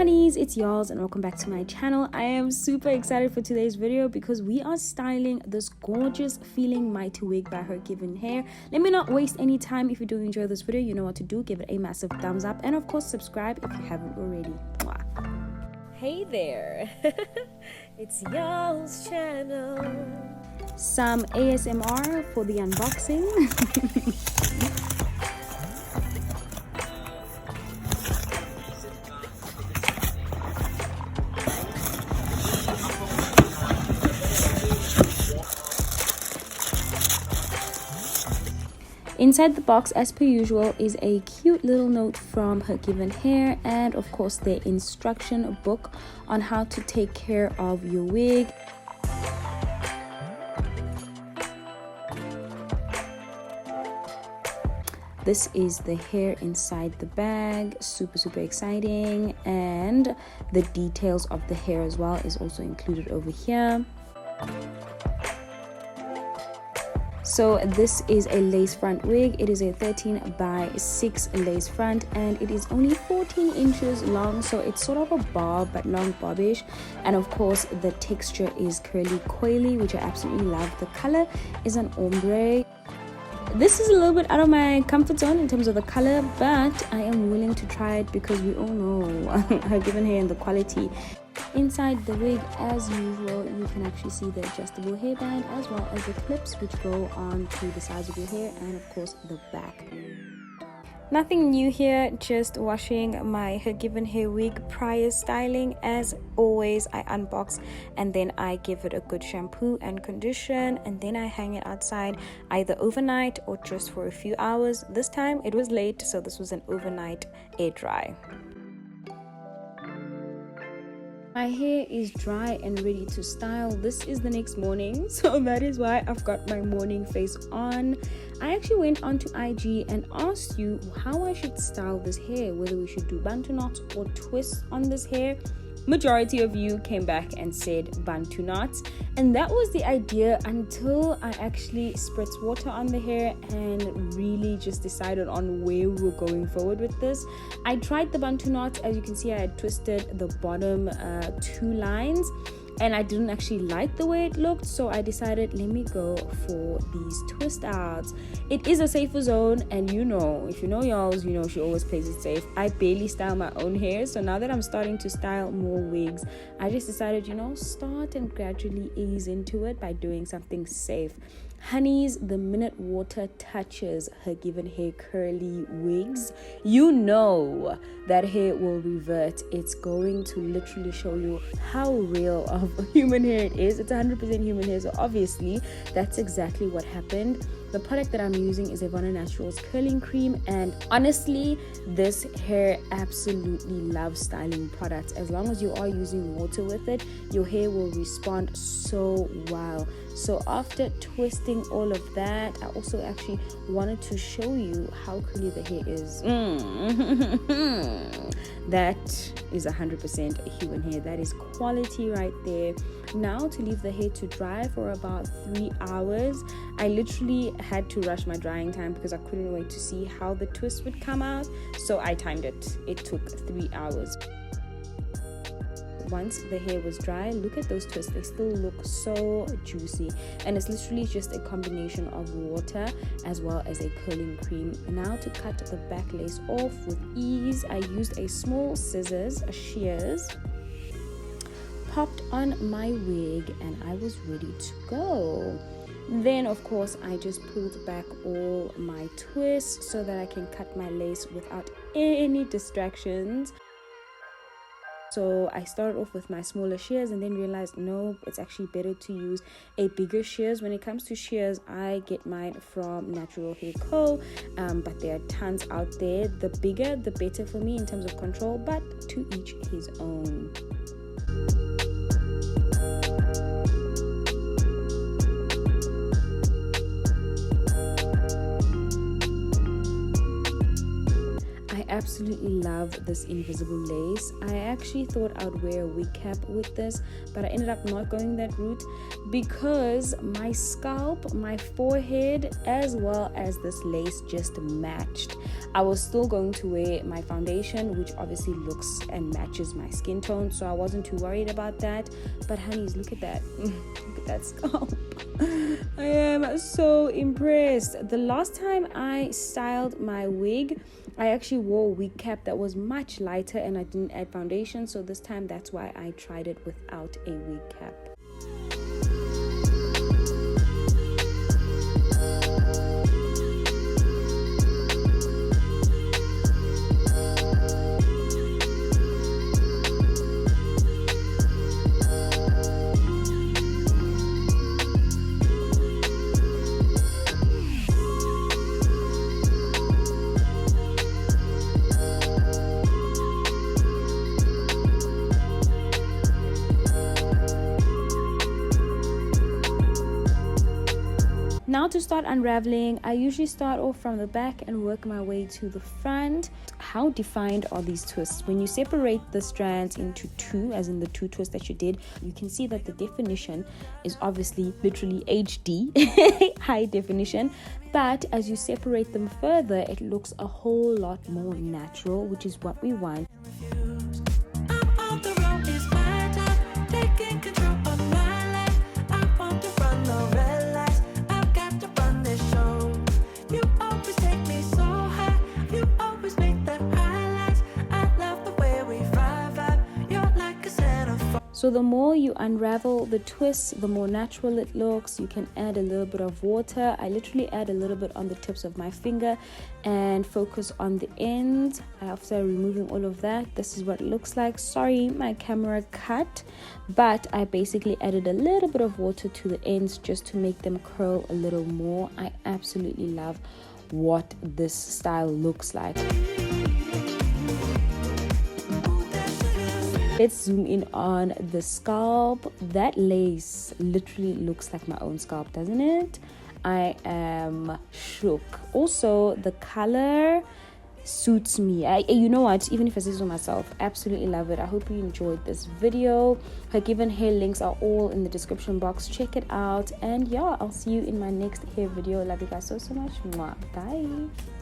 honeys, it's Yolz and welcome back to my channel. I am super excited for today's video because we are styling this gorgeous Feelin Mighty wig by Hergivenhair. Let me not waste any time. If you do enjoy this video, you know what to do. Give it a massive thumbs up and of course subscribe if you haven't already. Mwah. Hey there, it's Yolz channel. Some ASMR for the unboxing. Inside the box, as per usual, is a cute little note from Hergivenhair and of course their instruction book on how to take care of your wig. This is the hair inside the bag, super exciting, and the details of the hair as well is also included over here. So this is a lace front wig. It is a 13 by 6 lace front and it is only 14 inches long, so it's sort of a bob but long bobbish, and of course the texture is curly coily, which I absolutely love. The color is an ombre. This is a little bit out of my comfort zone in terms of the color, but I am willing to try it because we all know Hergivenhair and the quality. Inside the wig, as usual, you can actually see the adjustable hairband as well as the clips which go on to the sides of your hair and of course the back. Nothing new here, just washing my Hergivenhair wig prior styling. As always, I unbox and then I give it a good shampoo and condition, and then I hang it outside either overnight or just for a few hours. This time it was late, so this was an overnight air dry. My hair is dry and ready to style. This is the next morning, so that is why I've got my morning face on. I actually went onto IG and asked you how I should style this hair, whether we should do bantu knots or twists on this hair. Majority of you came back and said bantu knots, and that was the idea until I actually spritzed water on the hair and really just decided on where we were going forward with this. I tried the bantu knots. As you can see, I had twisted the bottom 2 lines and I didn't actually like the way it looked, so I decided let me go for these twist outs. It is a safer zone, and you know, if you know Yolz, you know she always plays it safe. I barely style my own hair, so now that I'm starting to style more wigs, I just decided, you know, start and gradually ease into it by doing something safe. Honeys, the minute water touches Hergivenhair curly wigs, you know that hair will revert. It's going to literally show you how real of human hair it is. It's 100% human hair, so obviously that's exactly what happened. The product that I'm using is Ivana Naturals curling cream, and honestly this hair absolutely loves styling products. As long as you are using water with it, your hair will respond so well. So after twisting all of that, I also actually wanted to show you how curly the hair is. That is 100% human hair. That is quality right there. Now to leave the hair to dry for about 3 hours. I literally had to rush my drying time because I couldn't wait to see how the twist would come out, so I timed it. It took 3 hours. Once the hair was dry, look at those twists. They still look so juicy, and it's literally just a combination of water as well as a curling cream. Now to cut the back lace off with ease, I used a small scissors, shears, popped on my wig, and I was ready to go. Then of course I just pulled back all my twists so that I can cut my lace without any distractions. So I started off with my smaller shears and then realized no, it's actually better to use a bigger shears. When it comes to shears, I get mine from Natural Hair Co, but there are tons out there. The bigger the better for me in terms of control, but to each his own. I absolutely love this invisible lace. I actually thought I would wear a wig cap with this, but I ended up not going that route because my scalp, my forehead, as well as this lace just matched. I was still going to wear my foundation, which obviously looks and matches my skin tone, so I wasn't too worried about that. But honeys, look at that. Look at that scalp. I am so impressed. The last time I styled my wig, I actually wore a wig cap that was much lighter and I didn't add foundation, so this time that's why I tried it without a wig cap. Now to start unraveling, I usually start off from the back and work my way to the front. How defined are these twists? When you separate the strands into two, as in the two twists that you did, you can see that the definition is obviously literally HD, high definition. But as you separate them further, it looks a whole lot more natural, which is what we want. So the more you unravel the twist, the more natural it looks. You can add a little bit of water. I literally add a little bit on the tips of my finger and focus on the end. After removing all of that, this is what it looks like. Sorry, my camera cut, but I basically added a little bit of water to the ends just to make them curl a little more. I absolutely love what this style looks like. Let's zoom in on the scalp. That lace literally looks like my own scalp, doesn't it? I am shook. Also, the color suits me. You know what, even if I say so myself, absolutely love it. I hope you enjoyed this video. Hergivenhair links are all in the description box. Check it out, and yeah, I'll see you in my next hair video. Love you guys so much. Mwah. Bye.